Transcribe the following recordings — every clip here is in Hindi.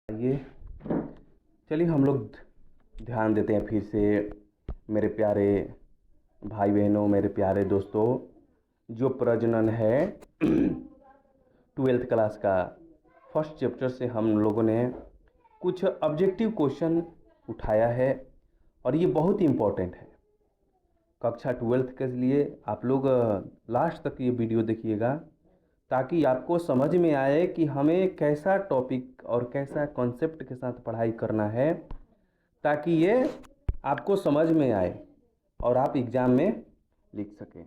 ये चलिए हम लोग ध्यान देते हैं फिर से मेरे प्यारे भाई बहनों, मेरे प्यारे दोस्तों। जो प्रजनन है 12th क्लास का फर्स्ट चैप्टर से हम लोगों ने कुछ ऑब्जेक्टिव क्वेश्चन उठाया है और ये बहुत इम्पोर्टेंट है कक्षा 12th के लिए। आप लोग लास्ट तक ये वीडियो देखिएगा ताकि आपको समझ में आए कि हमें कैसा टॉपिक और कैसा कॉन्सेप्ट के साथ पढ़ाई करना है, ताकि ये आपको समझ में आए और आप एग्ज़ाम में लिख सकें।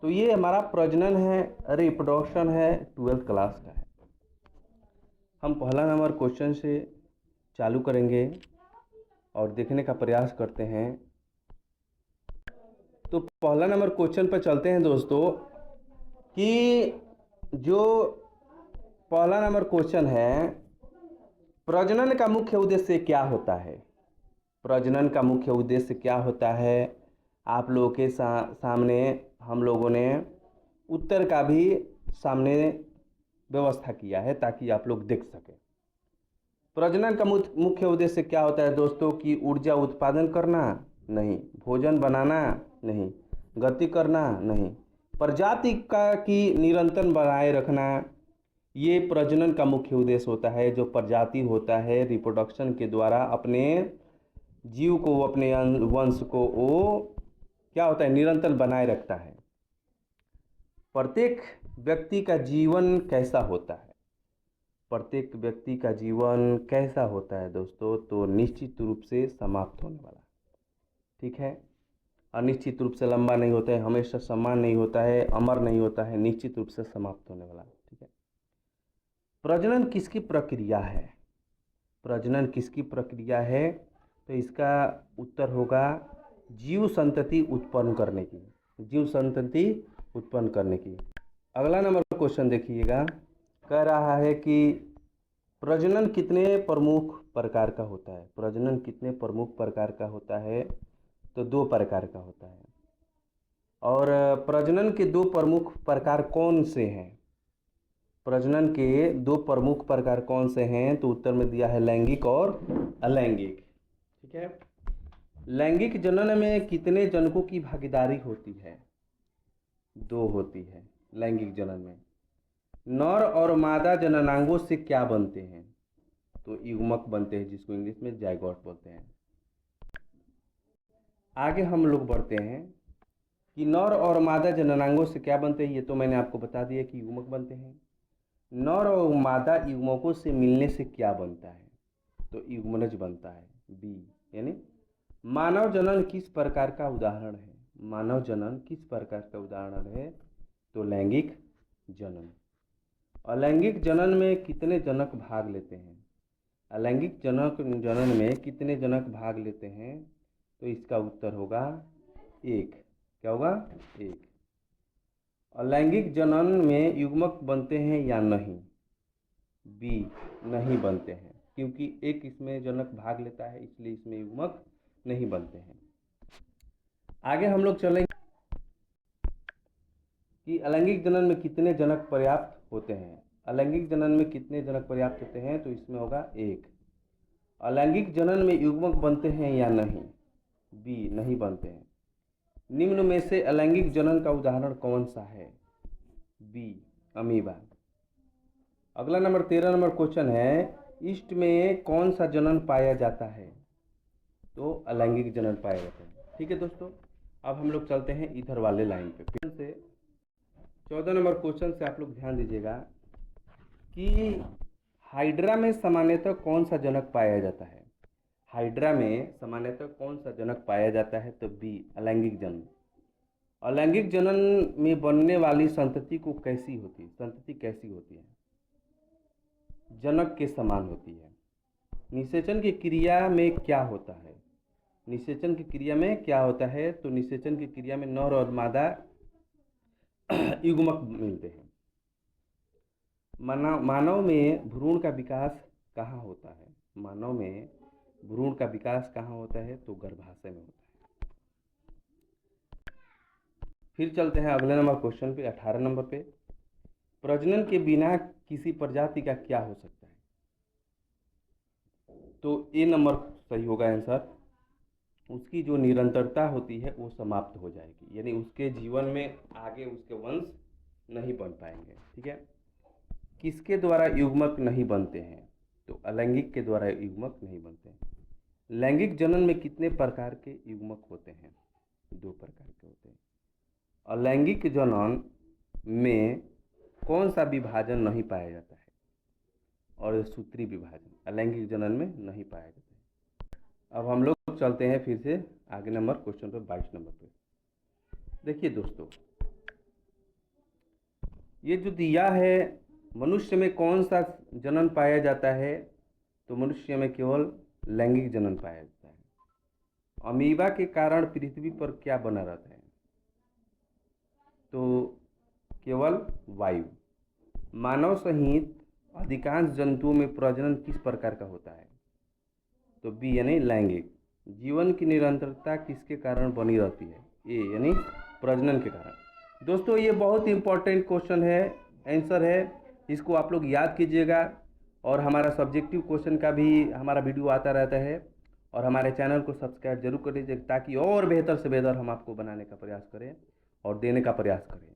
तो ये हमारा प्रजनन है, रिप्रोडक्शन है, 12th क्लास का है। हम पहला नंबर क्वेश्चन से चालू करेंगे और देखने का प्रयास करते हैं। तो पहला नंबर क्वेश्चन पर चलते हैं दोस्तों कि जो पहला नंबर क्वेश्चन है, प्रजनन का मुख्य उद्देश्य क्या होता है। प्रजनन का मुख्य उद्देश्य क्या होता है, आप लोगों के सामने हम लोगों ने उत्तर का भी सामने व्यवस्था किया है ताकि आप लोग देख सकें। प्रजनन का मुख्य उद्देश्य क्या होता है दोस्तों? कि ऊर्जा उत्पादन करना नहीं, भोजन बनाना नहीं, गति करना नहीं, प्रजाति का की निरंतर बनाए रखना, ये प्रजनन का मुख्य उद्देश्य होता है। जो प्रजाति होता है रिप्रोडक्शन के द्वारा अपने जीव को, अपने वंश को वो क्या होता है, निरंतर बनाए रखता है। प्रत्येक व्यक्ति का जीवन कैसा होता है? प्रत्येक व्यक्ति का जीवन कैसा होता है दोस्तों? तो निश्चित रूप से समाप्त होने वाला, ठीक है। अनिश्चित रूप से लंबा नहीं होता है, हमेशा समान नहीं होता है, अमर नहीं होता है, निश्चित रूप से समाप्त होने वाला, ठीक है। प्रजनन किसकी प्रक्रिया है? प्रजनन किसकी प्रक्रिया है? तो इसका उत्तर होगा जीव संतति उत्पन्न करने की, जीव संतति उत्पन्न करने की। अगला नंबर क्वेश्चन देखिएगा, कह रहा है कि प्रजनन कितने प्रमुख प्रकार का होता है। प्रजनन कितने प्रमुख प्रकार का होता है? तो 2 प्रकार का होता है। और प्रजनन के 2 प्रमुख प्रकार कौन से हैं? प्रजनन के 2 प्रमुख प्रकार कौन से हैं? तो उत्तर में दिया है लैंगिक और अलैंगिक, ठीक है। लैंगिक जनन में कितने जनकों की भागीदारी होती है? 2 होती है लैंगिक जनन में। नर और मादा जननांगों से क्या बनते हैं? तो युग्मक बनते हैं, जिसको इंग्लिश में जाइगोट बोलते हैं। आगे हम लोग बढ़ते हैं कि नर और मादा जननांगों से क्या बनते हैं। ये तो मैंने आपको बता दिया कि युग्मक बनते हैं। नर और मादा युग्मकों से मिलने से क्या बनता है? तो युग्मनज बनता है, बी। यानी मानव जनन किस प्रकार का उदाहरण है? मानव जनन किस प्रकार का उदाहरण है? तो लैंगिक जनन। अलैंगिक जनन में कितने जनक भाग लेते हैं? अलैंगिक जनन में कितने जनक भाग लेते हैं? तो इसका उत्तर होगा 1। क्या होगा? 1। अलैंगिक जनन में युग्मक बनते हैं या नहीं? बी, नहीं बनते हैं, क्योंकि एक इसमें जनक भाग लेता है, इसलिए इसमें युग्मक नहीं बनते हैं। आगे हम लोग चलेंगे कि अलैंगिक जनन में कितने जनक पर्याप्त होते हैं। अलैंगिक जनन में कितने जनक पर्याप्त होते हैं? तो इसमें होगा 1। अलैंगिक जनन में युग्मक बनते हैं या नहीं? बी, नहीं बनते हैं। निम्न में से अलैंगिक जनन का उदाहरण कौन सा है? B, amoeba. अगला नंबर 13 नंबर क्वेश्चन है, ईस्ट में कौन सा जनन पाया जाता है? तो अलैंगिक जनन पाया जाता है, ठीक है दोस्तों। अब हम लोग चलते हैं इधर वाले लाइन पे। फिर से 14 नंबर क्वेश्चन से आप लोग ध्यान दीजिएगा कि हाइड्रा में सामान्यतः कौन सा जनक पाया जाता है। हाइड्रा में सामान्यतः कौन सा जनक पाया जाता है? तो बी, अलैंगिक जनन। अलैंगिक जनन में बनने वाली संतति को कैसी होती है? संतति कैसी होती है? जनक के समान होती है। निषेचन की क्रिया में क्या होता है? निषेचन की क्रिया में क्या होता है? तो निषेचन की क्रिया में नर और मादा युग्मक मिलते हैं। मानव में भ्रूण का विकास कहाँ होता है? मानव में भ्रूण का विकास कहाँ होता है? तो गर्भाशय में होता है। फिर चलते हैं अगले नंबर क्वेश्चन पे, 18 नंबर पे। प्रजनन के बिना किसी प्रजाति का क्या हो सकता है? तो ए नंबर सही होगा आंसर। उसकी जो निरंतरता होती है वो समाप्त हो जाएगी, यानी उसके जीवन में आगे उसके वंश नहीं बन पाएंगे। ठीक है। किसके द्वारा युग्मक नहीं बनते हैं? तो अलैंगिक के द्वारा युग्मक नहीं बनते हैं। लैंगिक जनन में कितने प्रकार के युग्मक होते हैं? 2 प्रकार के होते हैं। अलैंगिक जनन में कौन सा विभाजन नहीं पाया जाता है? और सूत्री विभाजन अलैंगिक जनन में नहीं पाया जाता है। अब हम लोग चलते हैं फिर से आगे नंबर क्वेश्चन पे 22 नंबर पे। देखिए दोस्तों, ये जो दिया है, मनुष्य में कौन सा जनन पाया जाता है? तो मनुष्य में केवल लैंगिक जनन पाया जाता है। अमीबा के कारण पृथ्वी पर क्या बना रहता है? तो केवल वायु। मानव सहित अधिकांश जंतुओं में प्रजनन किस प्रकार का होता है? तो बी यानी लैंगिक। जीवन की निरंतरता किसके कारण बनी रहती है? ए यानी प्रजनन के कारण। दोस्तों ये बहुत इंपॉर्टेंट क्वेश्चन है, आंसर है, इसको आप लोग याद कीजिएगा। और हमारा सब्जेक्टिव क्वेश्चन का भी हमारा वीडियो आता रहता है, और हमारे चैनल को सब्सक्राइब जरूर कर लीजिए ताकि और बेहतर से बेहतर हम आपको बनाने का प्रयास करें और देने का प्रयास करें।